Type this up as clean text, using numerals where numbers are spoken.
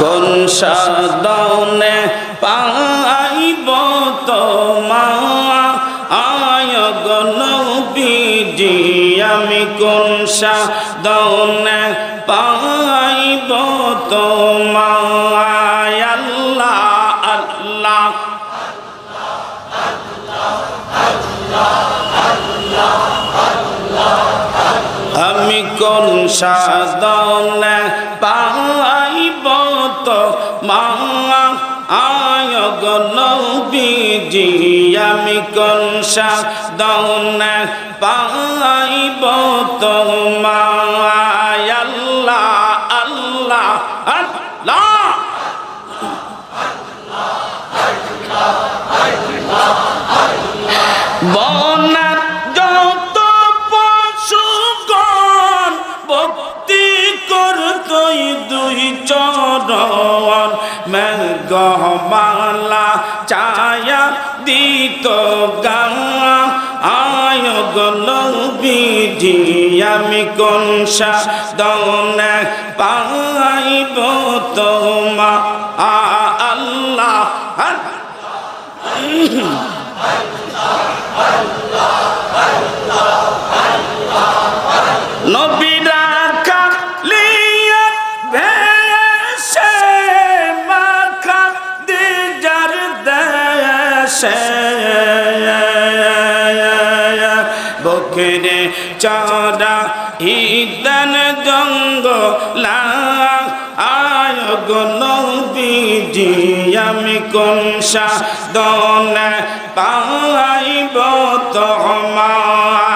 কোন সাধনে পাইব তোমায় গো নবীজি আমি কোন সাধনে পাইব তোমায় আল্লাহ আল্লাহ আমি কোন সাধনে পাইব তোমায় গো নবীজি আমি কোন সাধনে পাইব তোমায় আল্লাহ আল্লাহ আল্লাহ বনার যত পশুগণ ভক্তি করতই দুই চরণ মেঘমালা ছায়া দিত আয় গো নবীজি আমি কোন সাধনে পাইব তোমা আল্লাহ নবীরা কালিয়া ভেসে মাখা দিজার দেশে বকরে চরা ইদান জঙ্গলা আয় গো নবীজি আমি কোন সাধনে পাইব তোমায়